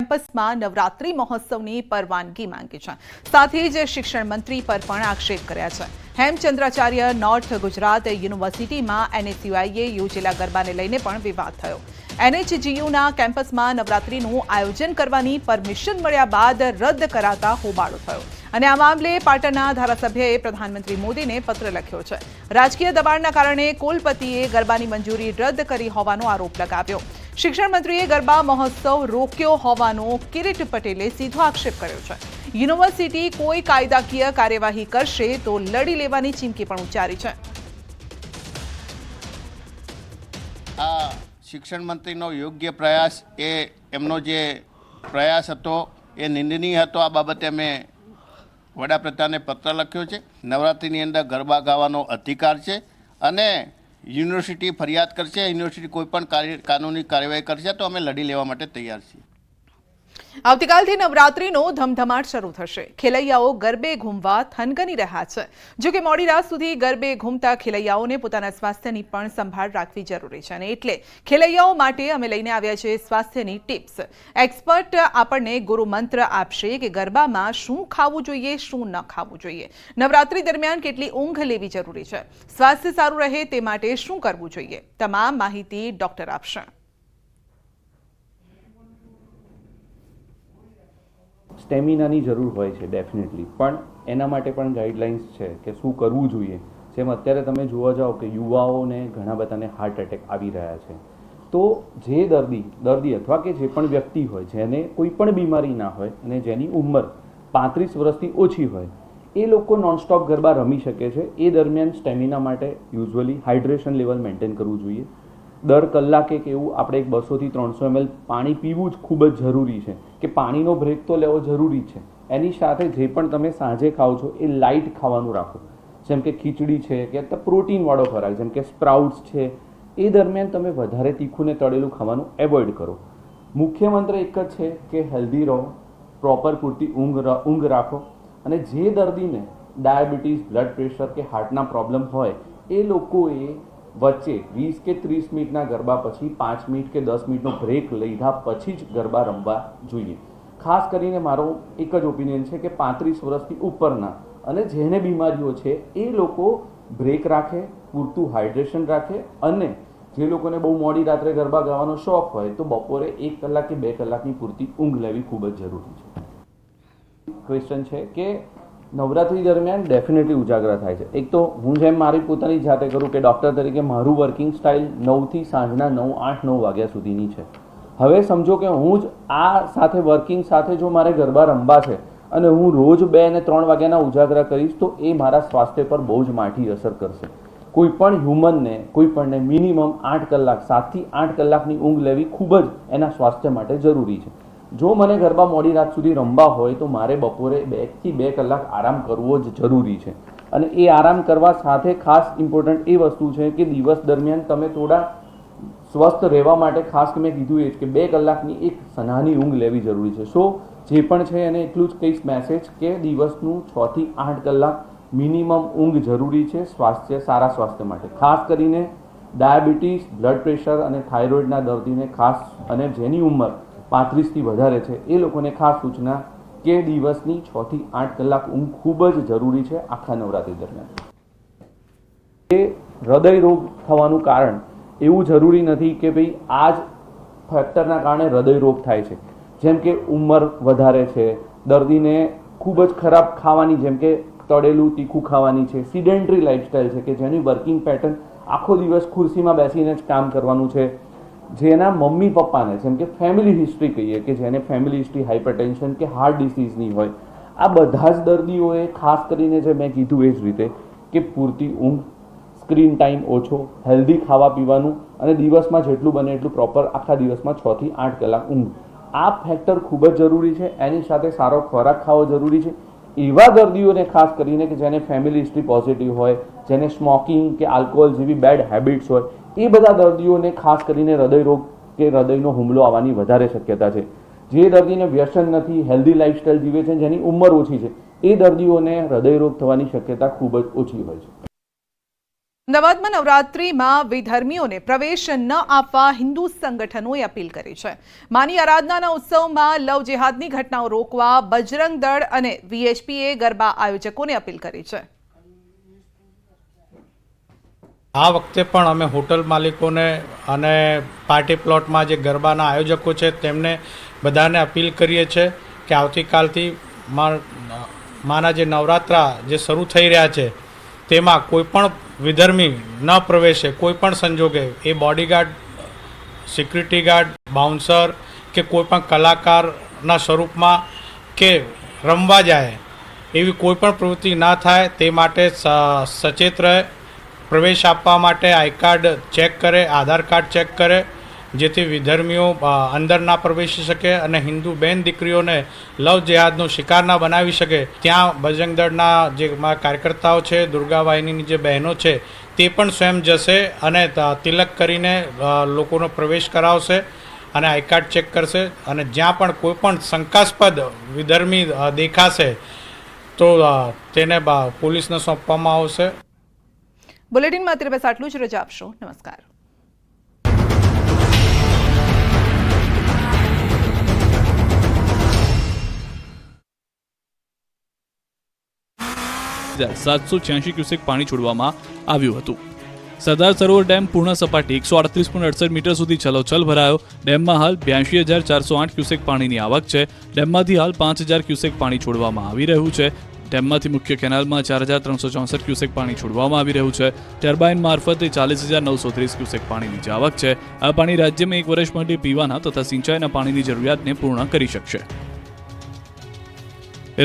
કેમ્પસમાં નવરાત્રી મહોત્સવની પરવાનગી માંગી છે। સાથે જ શિક્ષણ મંત્રી પર પણ આક્ષેપ કર્યા છે। હેમચંદ્રાચાર્ય નોર્થ ગુજરાત યુનિવર્સિટીમાં NSUIએ યોજેલા ગરબાને લઈને પણ વિવાદ થયો। NHGUના કેમ્પસમાં નવરાત્રીનું આયોજન કરવાની પરમિશન મળ્યા બાદ રદ કરાતા હોબાળો થયો અને આ મામલે પાટણના ધારાસભ્યએ પ્રધાનમંત્રી મોદીને પત્ર લખ્યો છે। રાજકીય દબાણના કારણે કુલપતિએ ગરબાની મંજૂરી રદ કરી હોવાનો આરોપ લગાવ્યો। શિક્ષણ મંત્રીએ ગરબા મહોત્સવ રોક્યો હોવાનો કિરીટ પટેલે સીધો આક્ષેપ કર્યો છે। યુનિવર્સિટી કોઈ કાયદાકીય કાર્યવાહી કરશે તો લડી લેવાની ચીમકી પણ ઉચ્ચારી છે। શિક્ષણ મંત્રીનો યોગ્ય પ્રયાસ એમનો જે પ્રયાસ હતો એ નિંદનીય હતો। આ બાબતે અમે વડાપ્રધાનને પત્ર લખ્યો છે। નવરાત્રિની અંદર ગરબા ગાવાનો અધિકાર છે અને યુનિવર્સિટી ફરિયાદ કરશે, યુનિવર્સિટી કોઈ પણ કાનૂની કાર્યવાહી કરશે તો અમે લડી લેવા માટે તૈયાર છીએ। આવતીકાલથી નવરાત્રીનો ધમધમાટ શરૂ થશે। ખેલૈયાઓ ગરબે ઘૂમવા થનગની રહ્યા છે। જો કે મોડી રાત સુધી ગરબે ઘૂમતા ખેલૈયાઓને પોતાના સ્વાસ્થ્યની પણ સંભાળ રાખવી જરૂરી છે અને એટલે ખેલૈયાઓ માટે અમે લઈને આવ્યા છે સ્વાસ્થ્યની ટિપ્સ। એક્સપર્ટ આપણને ગુરુ મંત્ર આપશે કે ગરબામાં શું ખાવું જોઈએ, શું ન ખાવું જોઈએ, નવરાત્રી દરમિયાન કેટલી ઊંઘ લેવી જરૂરી છે, સ્વાસ્થ્ય સારું રહે તે માટે શું કરવું જોઈએ, તમામ માહિતી ડોક્ટર આપશે। સ્ટેમિનાની જરૂર હોય છે ડેફિનેટલી, પણ એના માટે પણ ગાઈડલાઇન્સ છે કે શું કરવું જોઈએ। જેમ અત્યારે તમે જોવા જાઓ કે યુવાઓને ઘણા બધાને હાર્ટ એટેક આવી રહ્યા છે, તો જે દર્દી અથવા કે જે પણ વ્યક્તિ હોય જેને કોઈ પણ બીમારી ના હોય અને જેની ઉંમર 35 વર્ષથી ઓછી હોય એ લોકો નોનસ્ટોપ ગરબા રમી શકે છે। એ દરમિયાન સ્ટેમિના માટે યુઝ્યુઅલી હાઇડ્રેશન લેવલ મેન્ટેન કરવું જોઈએ। દર કલાકે કેવું આપણે 200 થી 300 ml પાણી પીવું જ ખૂબ જ જરૂરી છે કે પાણીનો બ્રેક તો લેવો જરૂરી છે। એની સાથે જે પણ તમે સાંજે ખાઓ છો એ લાઇટ ખાવાનું રાખો, જેમ કે ખીચડી છે કે પ્રોટીનવાળો ખોરાક જેમ કે સ્પ્રાઉટ્સ છે। એ દરમિયાન તમે વધારે તીખું ને તળેલું ખાવાનું એવોઇડ કરો। મુખ્ય મંત્ર એક જ છે કે હેલ્ધી રહો, પ્રોપર પૂરતી ઊંઘ રાખો અને જે દર્દીને ડાયાબિટીસ, બ્લડ પ્રેશર કે હાર્ટના પ્રોબ્લેમ હોય એ લોકોએ વચ્ચે 20 કે 30 મિનિટના ગરબા પછી 5 મિનિટ કે 10 મિનિટનો બ્રેક લીધા પછી જ ગરબા રમવા જોઈએ। ખાસ કરીને મારો એક જ ઓપિનિયન છે કે 35 વર્ષથી ઉપરના અને જેને બીમારીઓ છે એ લોકો બ્રેક રાખે, પૂરતું હાઇડ્રેશન રાખે અને જે લોકોને બહુ મોડી રાત્રે ગરબા ગાવાનો શોખ હોય તો બપોરે 1 કલાક કે 2 કલાકની પૂરતી ઊંઘ લેવી ખૂબ જ જરૂરી છે। ક્વેશ્ચન છે કે નવરાત્રી દરમિયાન ડેફિનેટલી ઉજાગરા થાય છે। એક તો હું જેમ મારી પોતાની જાતે કરું કે ડૉક્ટર તરીકે મારું વર્કિંગ સ્ટાઇલ 9 થી સાંજના 9, 8, 9 વાગ્યા સુધીની છે। હવે સમજો કે હું જ આ સાથે વર્કિંગ સાથે જો મારે ગરબા રમવા છે અને હું રોજ 2 અને 3 વાગ્યાના ઉજાગરા કરીશ તો એ મારા સ્વાસ્થ્ય પર બહુ જ માઠી અસર કરશે। કોઈ પણ હ્યુમનને કોઈ પણને મિનિમમ 8 કલાક 7 થી 8 કલાકની ઊંઘ લેવી ખૂબ જ એના સ્વાસ્થ્ય માટે જરૂરી છે। જો મને ગરબા મોડી રાત સુધી રમવા હોય તો મારે બપોરે 2 થી 2 કલાક આરામ કરવો જ જરૂરી છે અને એ આરામ કરવા સાથે ખાસ ઇમ્પોર્ટન્ટ એ વસ્તુ છે કે દિવસ દરમિયાન તમે થોડા સ્વસ્થ રહેવા માટે ખાસ મેં કીધું એ જ કે 2 કલાકની એક સનાની ઊંઘ લેવી જરૂરી છે। સો જે પણ છે એને એટલું જ કહીશ મેસેજ કે દિવસનું 6 થી 8 કલાક મિનિમમ ઊંઘ જરૂરી છે સારા સ્વાસ્થ્ય માટે। ખાસ કરીને ડાયાબિટીસ, બ્લડ પ્રેશર અને થાઇરોઇડના દર્દીને ખાસ અને જેની ઉંમર 35 થી વધારે છે એ લોકોને ખાસ સૂચના કે દિવસની 6 થી 8 કલાક ઊંઘ ખૂબ જ જરૂરી છે આખા નવરાત્રી દરમિયાન। એ હૃદય રોગ થવાનું કારણ એવું જરૂરી નથી કે ભાઈ આ જ ફેક્ટરના કારણે હૃદય રોગ થાય છે। જેમ કે ઉંમર વધારે છે, દર્દીને ખૂબ જ ખરાબ ખાવાની જેમ કે તળેલું તીખું ખાવાની છે, સિડેન્ટરી લાઇફસ્ટાઇલ છે કે જેની વર્કિંગ પેટર્ન આખો દિવસ ખુરશીમાં બેસીને જ કામ કરવાનું છે, જેના મમ્મી પપ્પાને જેમ કે ફેમિલી હિસ્ટ્રી કહીએ કે જેને ફેમિલી હિસ્ટ્રી હાઇપરટેન્શન કે હાર્ટ ડિસીઝની હોય, આ બધા જ દર્દીઓએ ખાસ કરીને જે મેં કીધું એ જ રીતે કે પૂરતી ઊંઘ, સ્ક્રીન ટાઈમ ઓછો, હેલ્ધી ખાવા પીવાનું અને દિવસમાં જેટલું બને એટલું પ્રોપર આખા દિવસમાં 6 થી 8 કલાક ઊંઘ, આ ફેક્ટર ખૂબ જ જરૂરી છે। એની સાથે સારો ખોરાક ખાવો જરૂરી છે। એવા દર્દીઓને ખાસ કરીને કે જેને ફેમિલી હિસ્ટ્રી પોઝિટિવ હોય, જેને સ્મોકિંગ કે આલ્કોહોલ જેવી બેડ હેબિટ્સ હોય, એ બધા દર્દીઓને ખાસ કરીને હૃદય રોગ કે હૃદયનો હુમલો આવવાની વધારે શક્યતા છે। જે દર્દીને વ્યસન નથી, હેલ્ધી લાઇફસ્ટાઇલ જીવે છે, જેની ઉંમર ઓછી છે, એ દર્દીઓને હૃદય રોગ થવાની શક્યતા ખૂબ જ ઓછી હોય છે। અમદાવાદમાં નવરાત્રિમાં વિધર્મીઓને પ્રવેશ ન આપવા હિન્દુ સંગઠનોએ અપીલ કરી છે. માની આરાધનાના ઉત્સવમાં લવ જેહાદની ઘટનાઓ રોકવા બજરંગ દળ અને વીએચપીએ ગરબા આયોજકોને અપીલ કરી છે. આ વખતે પણ અમે હોટલ માલિકોને અને પાર્ટી પ્લોટમાં જે ગરબાના આયોજકો છે તેમને બધાને અપીલ કરીએ છીએ કે આવતીકાલથી માના જે નવરાત્રા જે શરૂ થઈ રહ્યા છે તેમાં કોઈપણ વિધર્મી ન પ્રવેશે. કોઈપણ સંજોગે એ બોડીગાર્ડ, સિક્યુરિટી ગાર્ડ, બાઉન્સર કે કોઈપણ કલાકારના સ્વરૂપમાં કે રમવા જાય એવી કોઈપણ પ્રવૃત્તિ ના થાય તે માટે સચેત રહે. પ્રવેશ આપવા માટે આઈ કાર્ડ ચેક કરે, આધાર કાર્ડ ચેક કરે, જેથી વિધર્મીઓ અંદર ના પ્રવેશી શકે અને હિન્દુ બેન દીકરીઓને લવ જેહાદનો શિકાર ના બનાવી શકે. ત્યાં બજરંગ દળના જે કાર્યકર્તાઓ છે, દુર્ગા વાહિનીની જે બહેનો છે તે પણ સ્વયં જશે અને તિલક કરીને લોકોનો પ્રવેશ કરાવશે અને આઈ કાર્ડ ચેક કરશે. અને જ્યાં પણ કોઈ પણ શંકાસ્પદ વિધર્મી દેખાશે તો તેને પોલીસને સોંપવામાં આવશે. બુલેટિનમાં અત્યારે બસ આટલું જ. રજા આપશો. નમસ્કાર. $786 ક્યુસેક પાણી છોડવામાં આવ્યું હતું. સરદાર સરોવર ડેમ પૂર્ણ સપાટી 138.68 મીટર સુધી છલોછલ ભરાયો. ડેમમાં હાલ 82,408 ક્યુસેક પાણીની આવક છે. ડેમમાંથી હાલ 5,000 ક્યુસેક પાણી છોડવામાં આવી રહ્યું છે. ડેમમાંથી મુખ્ય કેનાલમાં 4,364 ક્યુસેક પાણી છોડવામાં આવી રહ્યું છે. ટર્બાઇન મારફતે 40,930 ક્યુસેક પાણીની આવક છે. આ પાણી રાજ્યમાં 1 વર્ષ માટે પીવાના તથા સિંચાઈના પાણીની જરૂરિયાતને પૂર્ણ કરી શકશે.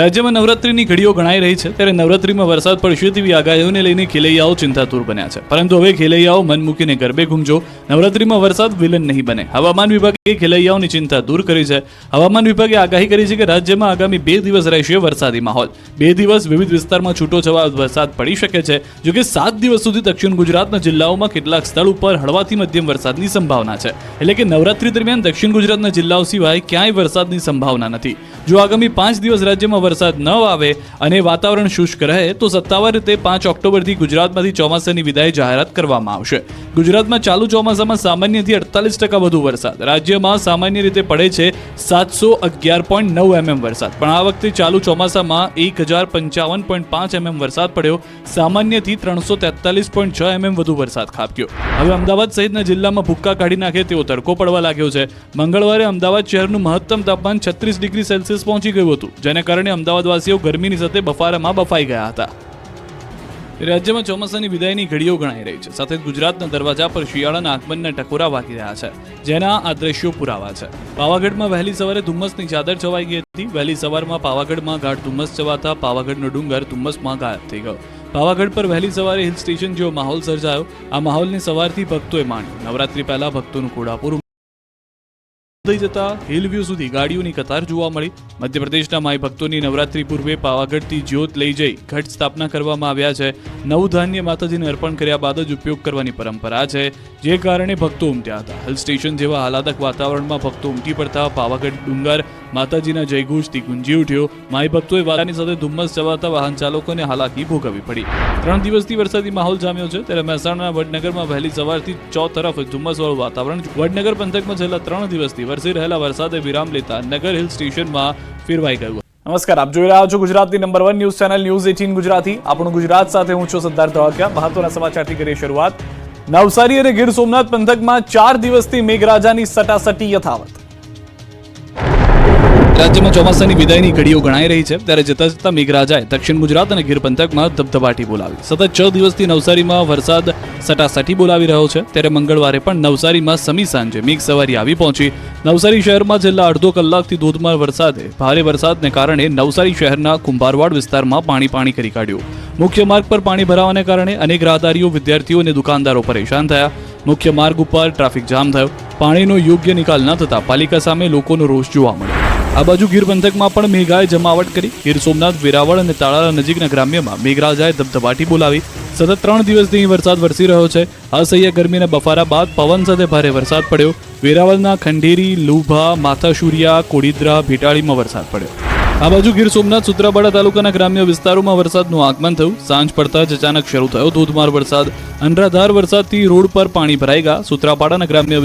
રાજ્યમાં નવરાત્રીની ઘડીઓ ગણાઈ રહી છે ત્યારે નવરાત્રીમાં વરસાદ પડશે તેવી આગાહીઓને લઈને ખેલૈયાઓ ચિંતાતુર બન્યા છે. પરંતુ હવે ખેલૈયાઓ મન મૂકીને ગરબે ઘૂમજો. નવરાત્રીમાં વરસાદ વિલન નહીં બને. હવામાન વિભાગે ખેલૈયાઓની ચિંતા દૂર કરી છે. હવામાન વિભાગે આગાહી કરી છે કે રાજ્યમાં આગામી 2 દિવસ રહેશે વરસાદી માહોલ. 2 દિવસ વિવિધ વિસ્તારમાં છૂટોછવાયો વરસાદ પડી શકે છે. જોકે 7 દિવસ સુધી દક્ષિણ ગુજરાતના જિલ્લાઓમાં કેટલાક સ્થળ ઉપર હળવાથી મધ્યમ વરસાદની સંભાવના છે. એટલે કે નવરાત્રી દરમિયાન દક્ષિણ ગુજરાતના જિલ્લાઓ સિવાય ક્યાંય વરસાદની સંભાવના નથી. જો આગામી 5 દિવસ રાજ્યમાં વરસાદ ન આવે અને વાતાવરણ શુષ્ક રહે તો સત્તાવાર રીતે 5 ઓક્ટોબરથી ગુજરાતમાંથી ચોમાસાની વિદાય જાહેરાત કરવામાં આવશે. ગુજરાતમાં ચાલુ ચોમાસામાં સામાન્યથી 48% વધુ વરસાદ. રાજ્યમાં સામાન્ય રીતે પડે છે 711.9 mm વરસાદ. પણ આ વખતે ચાલુ ચોમાસામાં 1055.5 mm વરસાદ પડ્યો. સામાન્યથી 343.6 mm વધુ વરસાદ ખાબક્યો. હવે અમદાવાદ સહિતના જિલ્લામાં ભૂક્કા કાઢી નાખે તેવો તડકો પડવા લાગ્યો છે. મંગળવારે અમદાવાદ શહેરનું મહત્તમ તાપમાન 36 ડિગ્રી સેલ્સિયસ પહોંચી ગયું હતું, જેને કારણે અમદાવાદવાસીઓ ગરમીની સાથે બફારામાં બફાઈ ગયા હતા. રાજ્યમાં ચોમાસાની વિદાયની ઘડીઓ ગણાઈ રહી છે. સાથે ગુજરાતના દરવાજા પર શિયાળાના આગમનના ટકોરા વાગી રહ્યા છે, જેના આ દ્રશ્યો પુરાવા છે. પાવાગઢમાં વહેલી સવારે ધુમ્મસની ચાદર છવાઈ ગઈ હતી. વહેલી સવારમાં પાવાગઢમાં ગાઢ ધુમ્મસ છવાતા પાવાગઢનો ડુંગર ધુમ્મસમાં ગાયબ થઈ ગયો. પાવાગઢ પર વહેલી સવારે હિલ સ્ટેશન જેવો માહોલ સર્જાયો. આ માહોલને સવારથી ભક્તોએ માણ્યો. નવરાત્રી પહેલા ભક્તોનું ઘોડાપુર થઈ જતા હિલ વ્યૂ સુધી ગાડીઓની કતાર જોવા મળી. મધ્યપ્રદેશના માઈ ભક્તોની નવરાત્રી પૂર્વે પાવાગઢથી જ્યોત લઈ જઈ ઘટ સ્થાપના કરવામાં આવ્યા છે. નવું ધાન્ય માતાજીને અર્પણ કર્યા બાદ જ ઉપયોગ કરવાની પરંપરા છે, જે કારણે ભક્તો ઉમટ્યા હતા. હિલ સ્ટેશન જેવા આહલાદક વાતાવરણમાં ભક્તો ઉમટી પડતા પાવાગઢ ડુંગર માતાજીના જયઘોષથી ગુંજી ઉઠ્યો. માઈ ભક્તોએ વાતાની સાથે ધુમ્મસ ચવાતા વાહન ચાલકોને હાલાકી ભોગવવી પડી. 3 દિવસથી વરસાદી માહોલ જામ્યો છે ત્યારે મહેસાણાના વડનગરમાં વહેલી સવારથી ચોતરફ ધુમ્મસવાળું વાતાવરણ. વડનગર પંથકમાં છેલ્લા 3 દિવસથી વરસી રહેલા વરસાદે વિરામ લેતા નગર હિલ સ્ટેશનમાં ફેરવાઈ ગયું. નમસ્કાર, આપ જોઈ રહ્યા છો ગુજરાતની number 1 news channel news 18 Gujarati. આપણું ગુજરાત સાથે હું છું સિદ્ધાર્થ ધોળકિયા. મહત્વના સમાચારથી કરીએ શરૂઆત. નવસારી અને ગીર સોમનાથ પંથકમાં 4 દિવસથી મેઘરાજાની સટાસટી યથાવત. રાજ્યમાં ચોમાસાની વિદાયની ઘડીઓ ગણાઈ રહી છે ત્યારે જતા જતા મેઘરાજાએ દક્ષિણ ગુજરાત અને ગીર પંથકમાં ધબધબાટી બોલાવી. સતત 6 દિવસથી નવસારીમાં વરસાદ સટાસટી બોલાવી રહ્યો છે ત્યારે મંગળવારે પણ નવસારીમાં સમી સાંજે મેઘ સવારી આવી પહોંચી. નવસારી શહેરમાં છેલ્લા અડધો કલાકથી ધોધમાર વરસાદે ભારે વરસાદને કારણે નવસારી શહેરના કુંભારવાડ વિસ્તારમાં પાણી કરી કાઢ્યું. મુખ્ય માર્ગ પર પાણી ભરાવાને કારણે અનેક રાહદારીઓ, વિદ્યાર્થીઓ અને દુકાનદારો પરેશાન થયા. મુખ્ય માર્ગ ઉપર ટ્રાફિક જામ થયો. પાણીનો યોગ્ય નિકાલ ન થતા પાલિકા સામે લોકોનો રોષ જોવા મળ્યો. આ બાજુ ગીર પંથકમાં પણ મેઘાએ જમાવટ કરી. ગીર સોમનાથ, વેરાવળ અને તાળાળા નજીકના ગ્રામ્યમાં મેઘરાજાએ ધબધબાટી બોલાવી. સતત 3 દિવસથી વરસાદ વરસી રહ્યો છે. અસહ્ય ગરમીના બફારા બાદ પવન સાથે ભારે વરસાદ પડ્યો. વેરાવળના ખંડેરી, લુભા, માથાશુરિયા, કોડીદ્રા, ભેટાળીમાં વરસાદ પડ્યો. આ બાજુ ગીર સોમનાથ સૂત્રાપાડા તાલુકાના ગ્રામ્ય વિસ્તારોમાં વરસાદનું આગમન થયું. સાંજ પડતા જ અચાનક શરૂ થયો ધોધમાર વરસાદ. અનરાધાર વરસાદથી રોડ પર પાણી ભરાઈ ગયા. સૂત્રાપાડાના ગ્રામ્ય